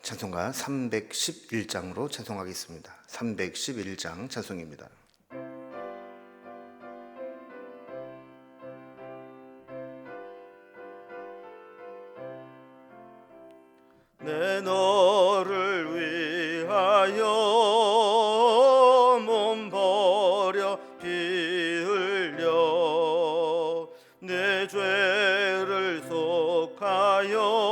찬송가 311장으로 찬송하겠습니다. 311장 찬송입니다. 내 너를 위하여 몸 버려 피 흘려 내 죄를 속하여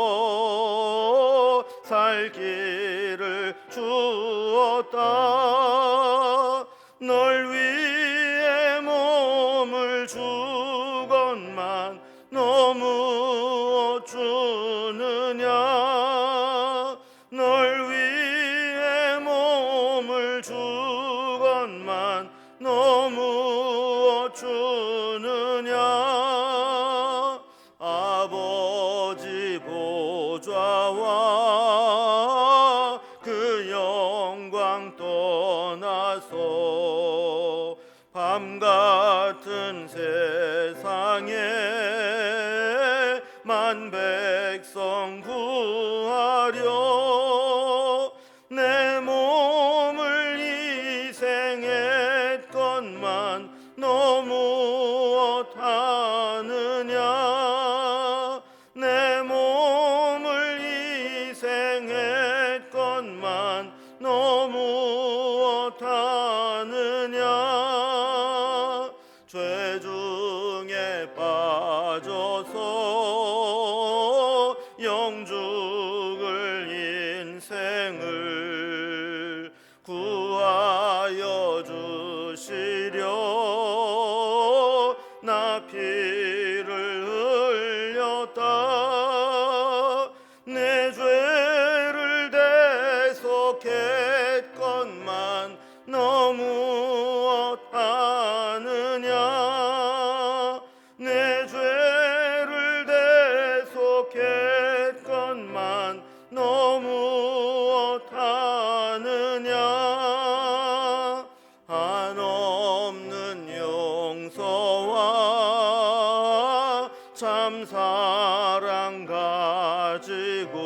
살기를 주었다. 널 위해 몸을 주건만 너무 주느냐. 널 위해 몸을 주건만 너무 주느냐. 아버지 보좌와 그 영광 떠나서 밤같은 세상에 만 백성 구하려 내 몸을 희생했건만 너무 어하느냐. 내 몸을 희생했건만 너무 어하느냐. 죄 중에 빠져서 영죽을 인생을 구하여 주시려 나 피를 흘렸다. 내 죄를 대속했건만 너무 어하느냐. 내 죄를 대속했건만 너무 어하느냐. 한없는 용서와 참 사랑 가지고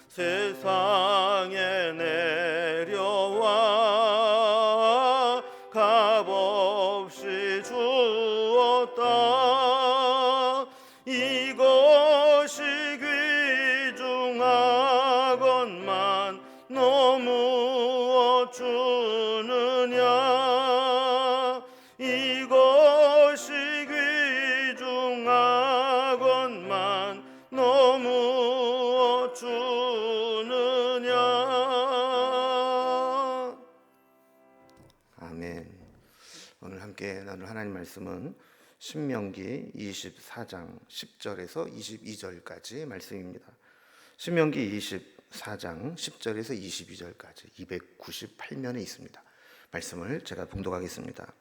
세상에 내려와 값없이 주었다. 이것이 귀중하건만 너무 주느냐. 이것이 귀중하건만 너무 주느냐. 아멘. 오늘 함께 나눌 하나님 말씀은 신명기 24장 10절에서 22절까지 말씀입니다. 신명기 24장 10절에서 22절까지 298면에 있습니다. 말씀을 제가 봉독하겠습니다.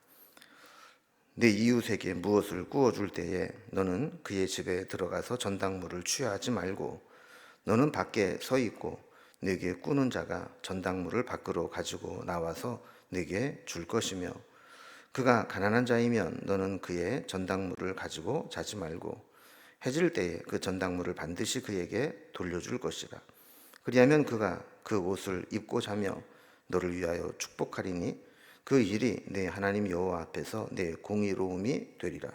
내 이웃에게 무엇을 구워줄 때에 너는 그의 집에 들어가서 전당물을 취하지 말고 너는 밖에 서 있고 내게 꾸는 자가 전당물을 밖으로 가지고 나와서 내게 줄 것이며 그가 가난한 자이면 너는 그의 전당물을 가지고 자지 말고 해질 때에 그 전당물을 반드시 그에게 돌려줄 것이라. 그리하면 그가 그 옷을 입고 자며 너를 위하여 축복하리니 그 일이 내 하나님 여호와 앞에서 내 공의로움이 되리라.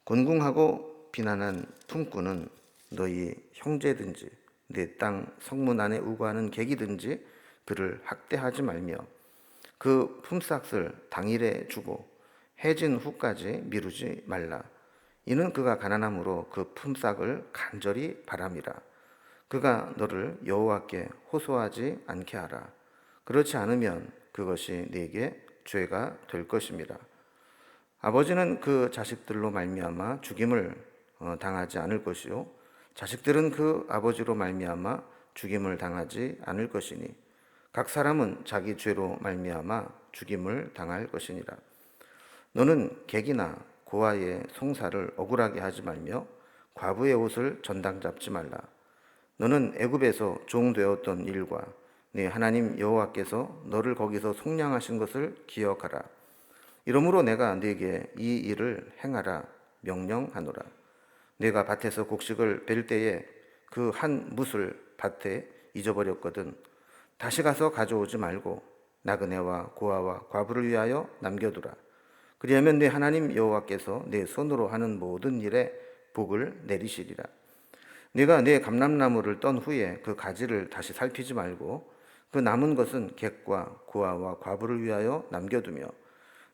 곤궁하고 비난한 품꾼은 너희 형제든지 내 땅 성문 안에 우거하는 객이든지 그를 학대하지 말며 그 품삯을 당일에 주고 해진 후까지 미루지 말라. 이는 그가 가난함으로 그 품삯을 간절히 바람이라. 그가 너를 여호와께 호소하지 않게 하라. 그렇지 않으면 그것이 네게 죄가 될 것임이라. 아버지는 그 자식들로 말미암아 죽임을 당하지 않을 것이요 자식들은 그 아버지로 말미암아 죽임을 당하지 않을 것이니 각 사람은 자기 죄로 말미암아 죽임을 당할 것이니라. 너는 객이나 고아의 송사를 억울하게 하지 말며 과부의 옷을 전당 잡지 말라. 너는 애굽에서 종되었던 일과 네 하나님 여호와께서 너를 거기서 속량하신 것을 기억하라. 이러므로 내가 네게 이 일을 행하라 명령하노라. 내가 밭에서 곡식을 벨 때에 그 한 뭇을 밭에 잊어버렸거든 다시 가서 가져오지 말고 나그네와 고아와 과부를 위하여 남겨두라. 그리하면 네 하나님 여호와께서 내 손으로 하는 모든 일에 복을 내리시리라. 네가 네 감람나무를 떤 후에 그 가지를 다시 살피지 말고 그 남은 것은 객과 고아와 과부를 위하여 남겨두며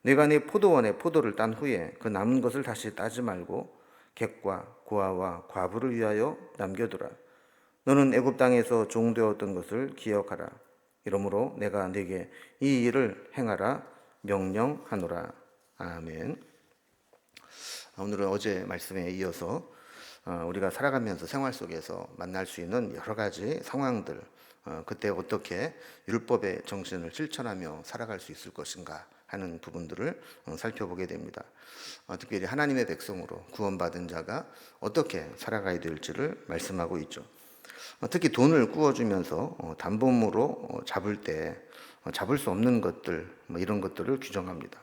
네가 네 포도원에 포도를 딴 후에 그 남은 것을 다시 따지 말고 객과 고아와 과부를 위하여 남겨두라. 너는 애굽 땅에서 종되었던 것을 기억하라. 이러므로 내가 네게 이 일을 행하라 명령하노라. 아멘. 오늘은 어제 말씀에 이어서 우리가 살아가면서 생활 속에서 만날 수 있는 여러 가지 상황들, 그때 어떻게 율법의 정신을 실천하며 살아갈 수 있을 것인가 하는 부분들을 살펴보게 됩니다. 특별히 하나님의 백성으로 구원받은 자가 어떻게 살아가야 될지를 말씀하고 있죠. 특히 돈을 구워주면서 담보물로 잡을 때 잡을 수 없는 것들, 이런 것들을 규정합니다.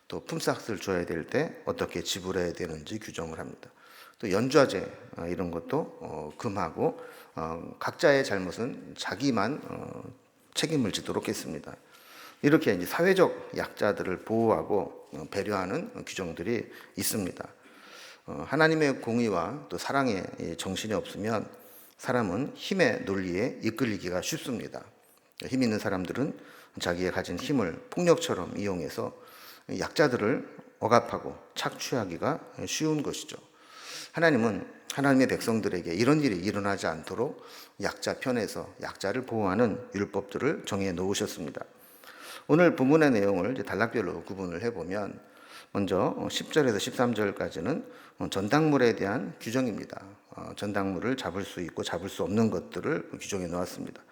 또 품삯을 줘야 될 때 어떻게 지불해야 되는지 규정을 합니다. 또 연좌제 이런 것도 금하고 각자의 잘못은 자기만 책임을 지도록 했습니다. 이렇게 이제 사회적 약자들을 보호하고 배려하는 규정들이 있습니다. 하나님의 공의와 또 사랑의 정신이 없으면 사람은 힘의 논리에 이끌리기가 쉽습니다. 힘 있는 사람들은 자기의 가진 힘을 폭력처럼 이용해서 약자들을 억압하고 착취하기가 쉬운 것이죠. 하나님은 하나님의 백성들에게 이런 일이 일어나지 않도록 약자 편에서 약자를 보호하는 율법들을 정해 놓으셨습니다. 오늘 본문의 내용을 단락별로 구분을 해보면 먼저 10절에서 13절까지는 전당물에 대한 규정입니다. 전당물을 잡을 수 있고 잡을 수 없는 것들을 규정해 놓았습니다.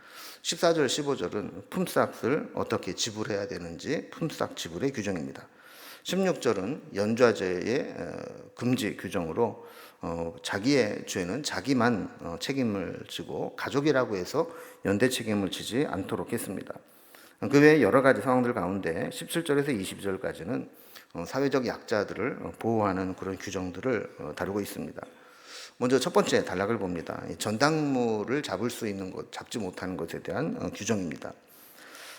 14절, 15절은 품삯을 어떻게 지불해야 되는지 품삯 지불의 규정입니다. 16절은 연좌제의 금지 규정으로 자기의 죄는 자기만 책임을 지고 가족이라고 해서 연대 책임을 지지 않도록 했습니다. 그 외에 여러 가지 상황들 가운데 17절에서 20절까지는 사회적 약자들을 보호하는 그런 규정들을 다루고 있습니다. 먼저 첫 번째 단락을 봅니다. 전당물을 잡을 수 있는 것, 잡지 못하는 것에 대한 규정입니다.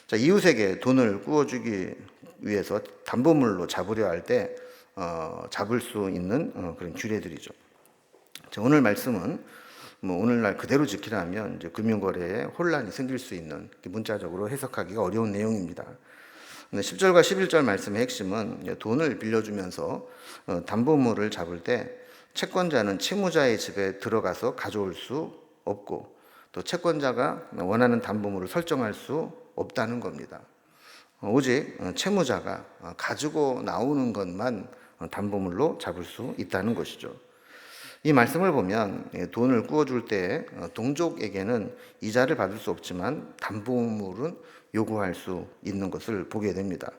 자, 이웃에게 돈을 구워주기 위해서 담보물로 잡으려 할 때 잡을 수 있는 그런 규례들이죠. 자, 오늘 말씀은 오늘날 그대로 지키라면 이제 금융거래에 혼란이 생길 수 있는 문자적으로 해석하기가 어려운 내용입니다. 10절과 11절 말씀의 핵심은 돈을 빌려주면서 담보물을 잡을 때 채권자는 채무자의 집에 들어가서 가져올 수 없고 또 채권자가 원하는 담보물을 설정할 수 없다는 겁니다. 오직 채무자가 가지고 나오는 것만 담보물로 잡을 수 있다는 것이죠. 이 말씀을 보면 돈을 구워줄 때 동족에게는 이자를 받을 수 없지만 담보물은 요구할 수 있는 것을 보게 됩니다.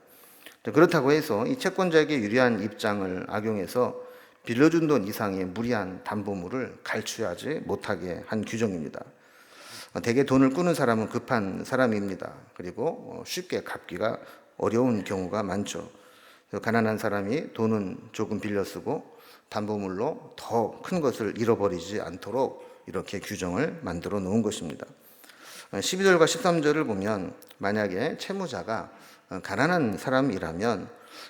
그렇다고 해서 이 채권자에게 유리한 입장을 악용해서 빌려준 돈 이상의 무리한 담보물을 갈취하지 못하게 한 규정입니다. 대개 돈을 꾸는 사람은 급한 사람입니다. 그리고 쉽게 갚기가 어려운 경우가 많죠. 가난한 사람이 돈은 조금 빌려 쓰고 담보물로 더 큰 것을 잃어버리지 않도록 이렇게 규정을 만들어 놓은 것입니다. 12절과 13절을 보면 만약에 채무자가 가난한 사람이라면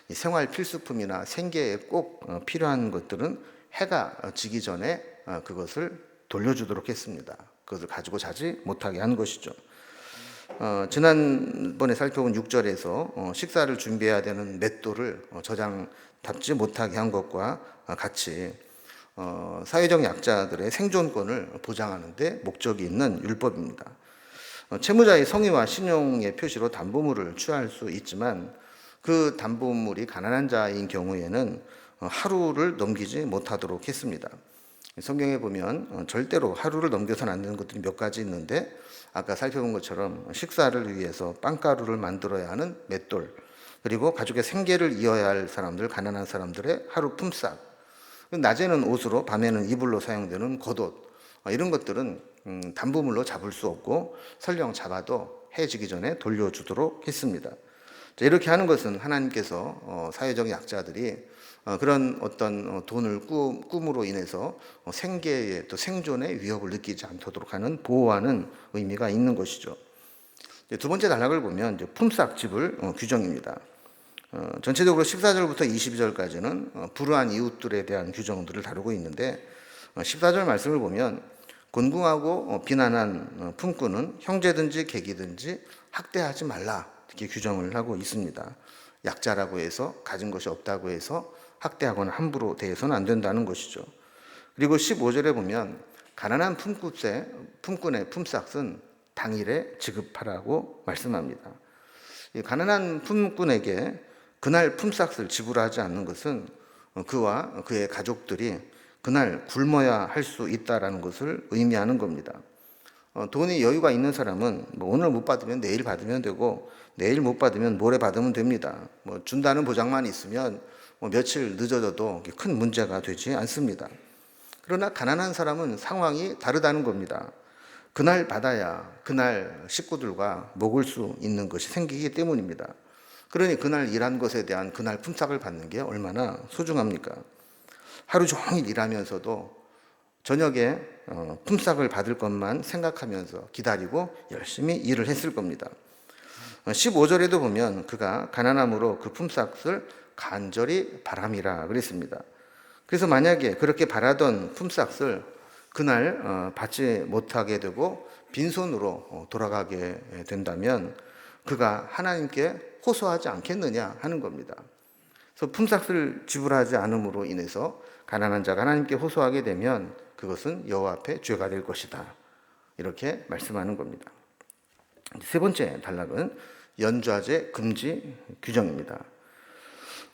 생활 필수품이나 생계에 꼭 필요한 것들은 해가 지기 전에 그것을 돌려주도록 했습니다. 그것을 가지고 자지 못하게 한 것이죠. 지난번에 살펴본 6절에서 식사를 준비해야 되는 맷돌을 저장답지 못하게 한 것과 같이 사회적 약자들의 생존권을 보장하는 데 목적이 있는 율법입니다. 채무자의 성의와 신용의 표시로 담보물을 취할 수 있지만 그 담보물이 가난한 자인 경우에는 하루를 넘기지 못하도록 했습니다. 성경에 보면 절대로 하루를 넘겨서는 안 되는 것들이 몇 가지 있는데 아까 살펴본 것처럼 식사를 위해서 빵가루를 만들어야 하는 맷돌, 그리고 가족의 생계를 이어야 할 사람들, 가난한 사람들의 하루 품삯, 낮에는 옷으로 밤에는 이불로 사용되는 겉옷, 이런 것들은 담보물로 잡을 수 없고 설령 잡아도 해지기 전에 돌려주도록 했습니다. 자, 이렇게 하는 것은 하나님께서 사회적 약자들이 그런 어떤 돈을 꿈으로 인해서 생계의 또 생존의 위협을 느끼지 않도록 하는 보호하는 의미가 있는 것이죠. 두 번째 단락을 보면 이제 품삯 지불 규정입니다. 전체적으로 14절부터 22절까지는 불우한 이웃들에 대한 규정들을 다루고 있는데 14절 말씀을 보면 곤궁하고 비난한 품꾼은 형제든지 계기든지 학대하지 말라 이렇게 규정을 하고 있습니다. 약자라고 해서 가진 것이 없다고 해서 학대하거나 함부로 대해서는 안 된다는 것이죠. 그리고 15절에 보면 가난한 품꾼의 품삯은 당일에 지급하라고 말씀합니다. 가난한 품꾼에게 그날 품삯을 지불하지 않는 것은 그와 그의 가족들이 그날 굶어야 할 수 있다라는 것을 의미하는 겁니다. 돈이 여유가 있는 사람은 오늘 못 받으면 내일 받으면 되고 내일 못 받으면 모레 받으면 됩니다. 준다는 보장만 있으면 며칠 늦어져도 큰 문제가 되지 않습니다. 그러나 가난한 사람은 상황이 다르다는 겁니다. 그날 받아야 그날 식구들과 먹을 수 있는 것이 생기기 때문입니다. 그러니 그날 일한 것에 대한 그날 품삯을 받는 게 얼마나 소중합니까? 하루 종일 일하면서도 저녁에 품삯을 받을 것만 생각하면서 기다리고 열심히 일을 했을 겁니다. 15절에도 보면 그가 가난함으로 그 품삯을 간절히 바람이라 그랬습니다. 그래서 만약에 그렇게 바라던 품삯을 그날 받지 못하게 되고 빈손으로 돌아가게 된다면 그가 하나님께 호소하지 않겠느냐 하는 겁니다. 그래서 품삯을 지불하지 않음으로 인해서 가난한 자가 하나님께 호소하게 되면 그것은 여호와 앞에 죄가 될 것이다. 이렇게 말씀하는 겁니다. 세 번째 단락은 연좌제 금지 규정입니다.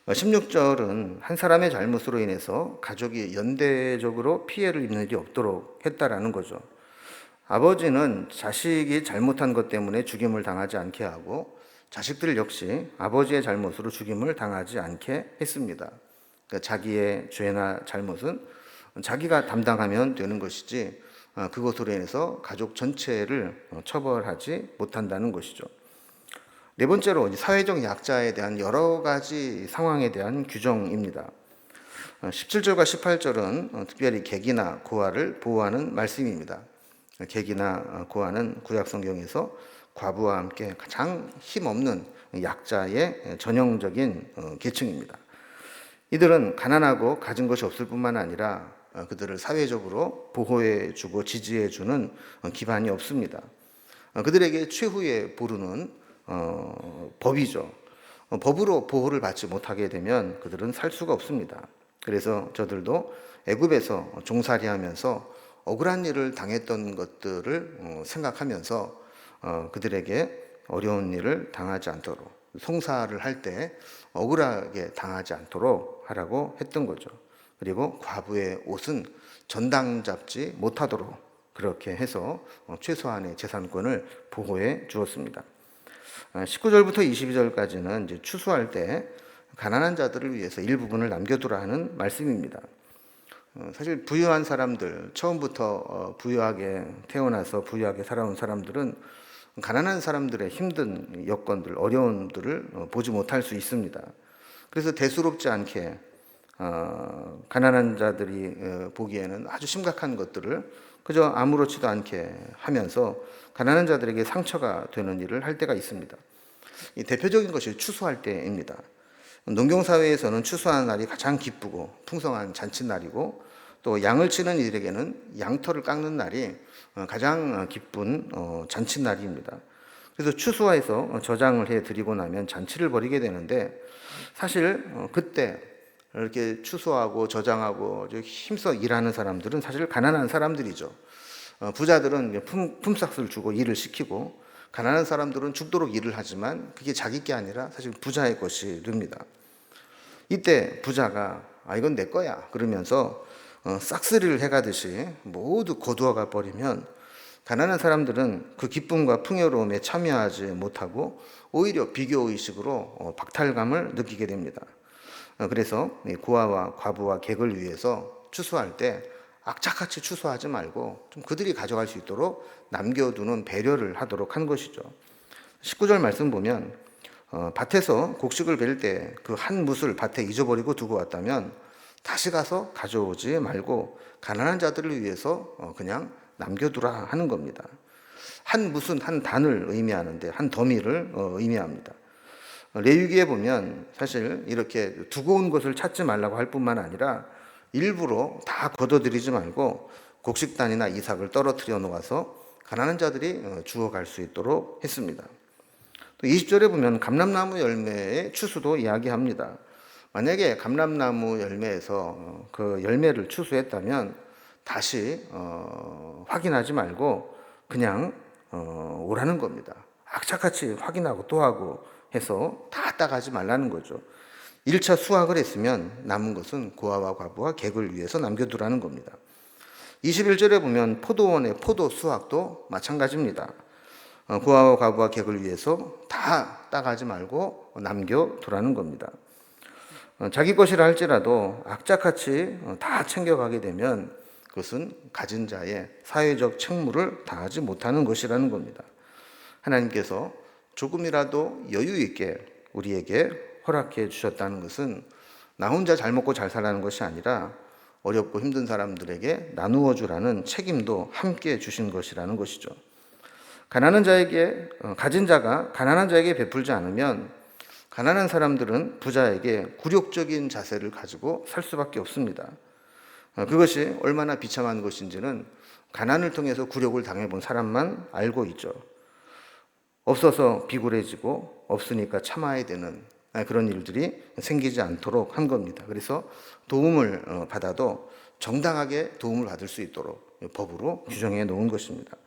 16절은 한 사람의 잘못으로 인해서 가족이 연대적으로 피해를 입는 일이 없도록 했다라는 거죠. 아버지는 자식이 잘못한 것 때문에 죽임을 당하지 않게 하고 자식들 역시 아버지의 잘못으로 죽임을 당하지 않게 했습니다. 그러니까 자기의 죄나 잘못은 자기가 담당하면 되는 것이지 그것으로 인해서 가족 전체를 처벌하지 못한다는 것이죠. 네 번째로 사회적 약자에 대한 여러 가지 상황에 대한 규정입니다. 17절과 18절은 특별히 객이나 고아를 보호하는 말씀입니다. 객이나 고아는 구약 성경에서 과부와 함께 가장 힘없는 약자의 전형적인 계층입니다. 이들은 가난하고 가진 것이 없을 뿐만 아니라 그들을 사회적으로 보호해주고 지지해주는 기반이 없습니다. 그들에게 최후의 보루는 법이죠. 법으로 보호를 받지 못하게 되면 그들은 살 수가 없습니다. 그래서 저들도 애굽에서 종살이하면서 억울한 일을 당했던 것들을 생각하면서 그들에게 어려운 일을 당하지 않도록 송사를 할 때 억울하게 당하지 않도록 하라고 했던 거죠. 그리고 과부의 옷은 전당 잡지 못하도록 그렇게 해서 최소한의 재산권을 보호해 주었습니다. 19절부터 22절까지는 이제 추수할 때 가난한 자들을 위해서 일부분을 남겨두라 하는 말씀입니다. 사실 부유한 사람들, 처음부터 부유하게 태어나서 부유하게 살아온 사람들은 가난한 사람들의 힘든 여건들, 어려움들을 보지 못할 수 있습니다. 그래서 대수롭지 않게 가난한 자들이 보기에는 아주 심각한 것들을 그저 아무렇지도 않게 하면서 가난한 자들에게 상처가 되는 일을 할 때가 있습니다. 이 대표적인 것이 추수할 때입니다. 농경사회에서는 추수하는 날이 가장 기쁘고 풍성한 잔칫날이고 또 양을 치는 이들에게는 양털을 깎는 날이 가장 기쁜 잔칫날입니다. 그래서 추수해서 저장을 해드리고 나면 잔치를 벌이게 되는데 사실 그때 이렇게 추수하고 저장하고 힘써 일하는 사람들은 사실 가난한 사람들이죠. 부자들은 품삯을 주고 일을 시키고 가난한 사람들은 죽도록 일을 하지만 그게 자기 게 아니라 사실 부자의 것이 됩니다. 이때 부자가 이건 내 거야 그러면서 싹쓸이를 해가듯이 모두 거두어가 버리면 가난한 사람들은 그 기쁨과 풍요로움에 참여하지 못하고 오히려 비교의식으로 박탈감을 느끼게 됩니다. 그래서 고아와 과부와 객을 위해서 추수할 때 악착같이 추수하지 말고 좀 그들이 가져갈 수 있도록 남겨두는 배려를 하도록 한 것이죠. 19절 말씀 보면 밭에서 곡식을 벨 때 그 한 뭇을 밭에 잊어버리고 두고 왔다면 다시 가서 가져오지 말고 가난한 자들을 위해서 그냥 남겨두라 하는 겁니다. 한 뭇은 한 단을 의미하는데 한 더미를 의미합니다. 레위기에 보면 사실 이렇게 두고 온 것을 찾지 말라고 할 뿐만 아니라 일부러 다 걷어들이지 말고 곡식단이나 이삭을 떨어뜨려 놓아서 가난한 자들이 주워갈 수 있도록 했습니다. 또 20절에 보면 감람나무 열매의 추수도 이야기합니다. 만약에 감람나무 열매에서 그 열매를 추수했다면 다시 확인하지 말고 그냥 오라는 겁니다. 악착같이 확인하고 또 하고 해서 다 따가지 말라는 거죠. 1차 수확을 했으면 남은 것은 고아와 과부와 객을 위해서 남겨두라는 겁니다. 21절에 보면 포도원의 포도 수확도 마찬가지입니다. 고아와 과부와 객을 위해서 다 따가지 말고 남겨두라는 겁니다. 자기 것이라 할지라도 악착같이 다 챙겨가게 되면 그것은 가진 자의 사회적 책무를 다하지 못하는 것이라는 겁니다. 하나님께서 조금이라도 여유 있게 우리에게 허락해 주셨다는 것은 나 혼자 잘 먹고 잘 살라는 것이 아니라 어렵고 힘든 사람들에게 나누어 주라는 책임도 함께 주신 것이라는 것이죠. 가난한 자에게 가진 자가 가난한 자에게 베풀지 않으면 가난한 사람들은 부자에게 굴욕적인 자세를 가지고 살 수밖에 없습니다. 그것이 얼마나 비참한 것인지는 가난을 통해서 굴욕을 당해본 사람만 알고 있죠. 없어서 비굴해지고 없으니까 참아야 되는 그런 일들이 생기지 않도록 한 겁니다. 그래서 도움을 받아도 정당하게 도움을 받을 수 있도록 법으로 규정해 놓은 것입니다.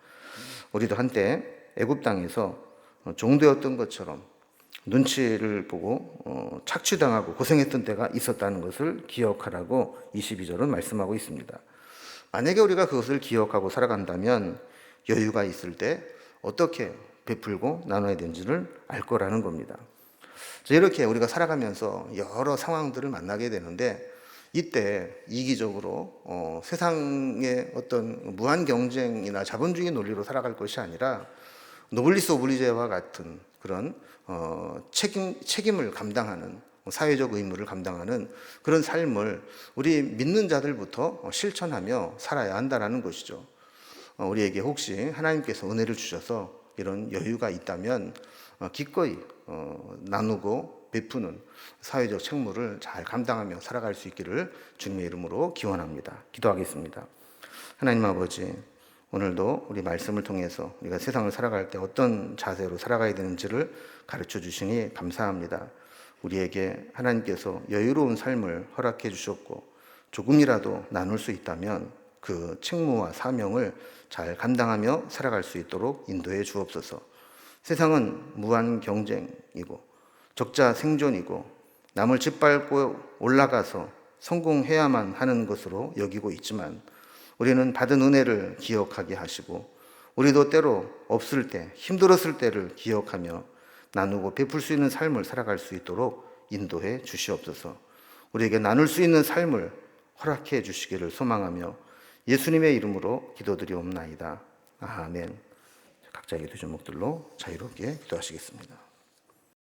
우리도 한때 애굽 땅에서 종되었던 것처럼 눈치를 보고 착취당하고 고생했던 때가 있었다는 것을 기억하라고 22절은 말씀하고 있습니다. 만약에 우리가 그것을 기억하고 살아간다면 여유가 있을 때 어떻게 베풀고 나눠야 되는지를 알 거라는 겁니다. 이렇게 우리가 살아가면서 여러 상황들을 만나게 되는데 이때 이기적으로 세상의 어떤 무한 경쟁이나 자본주의 논리로 살아갈 것이 아니라 노블리스 오블리제와 같은 그런 책임을 감당하는 사회적 의무를 감당하는 그런 삶을 우리 믿는 자들부터 실천하며 살아야 한다는 것이죠. 우리에게 혹시 하나님께서 은혜를 주셔서 이런 여유가 있다면 기꺼이 나누고 베푸는 사회적 책무를 잘 감당하며 살아갈 수 있기를 주님의 이름으로 기원합니다. 기도하겠습니다. 하나님 아버지, 오늘도 우리 말씀을 통해서 우리가 세상을 살아갈 때 어떤 자세로 살아가야 되는지를 가르쳐 주시니 감사합니다. 우리에게 하나님께서 여유로운 삶을 허락해 주셨고 조금이라도 나눌 수 있다면 그 책무와 사명을 잘 감당하며 살아갈 수 있도록 인도해 주옵소서. 세상은 무한 경쟁이고 적자 생존이고 남을 짓밟고 올라가서 성공해야만 하는 것으로 여기고 있지만 우리는 받은 은혜를 기억하게 하시고 우리도 때로 없을 때 힘들었을 때를 기억하며 나누고 베풀 수 있는 삶을 살아갈 수 있도록 인도해 주시옵소서. 우리에게 나눌 수 있는 삶을 허락해 주시기를 소망하며 예수님의 이름으로 기도드리옵나이다. 아멘. 각자의 기도 제목들로 자유롭게 기도하시겠습니다.